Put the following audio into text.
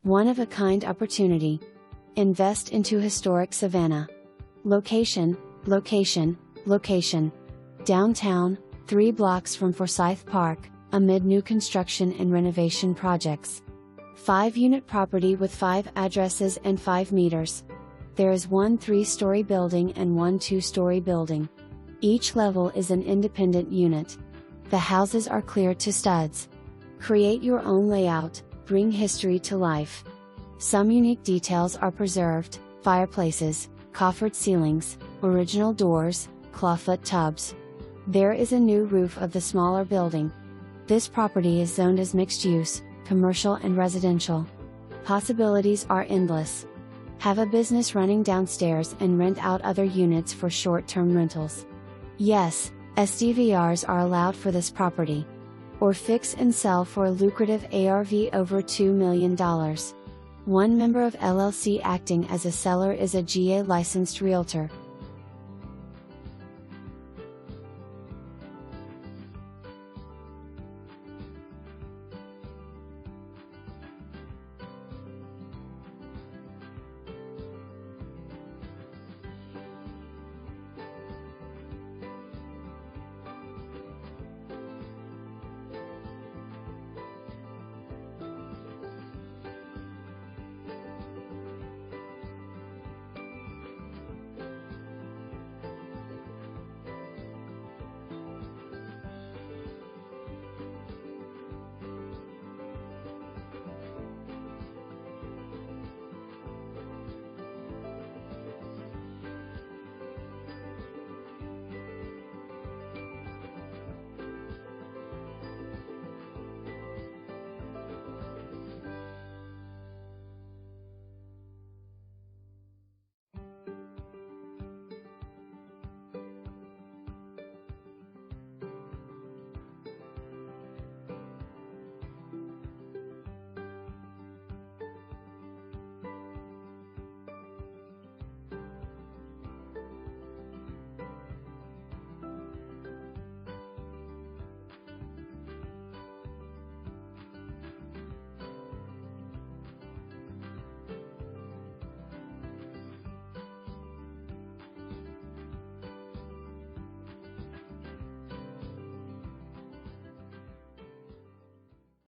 One-of-a-kind opportunity. Invest into historic Savannah. Location, location, location. Downtown, 3 blocks from Forsyth Park, amid new construction and renovation projects. 5-unit property with 5 addresses and 5 meters. There is 1 3-story building and 1 2-story building. Each level is an independent unit. The houses are cleared to studs. Create your own layout, bring history to life. Some unique details are preserved: fireplaces, coffered ceilings, original doors, clawfoot tubs. There is a new roof of the smaller building. This property is zoned as mixed use, commercial and residential. Possibilities are endless. Have a business running downstairs and rent out other units for short-term rentals. Yes, SDVRs are allowed for this property. Or fix and sell for a lucrative ARV over $2 million. One member of LLC acting as a seller is a GA licensed realtor.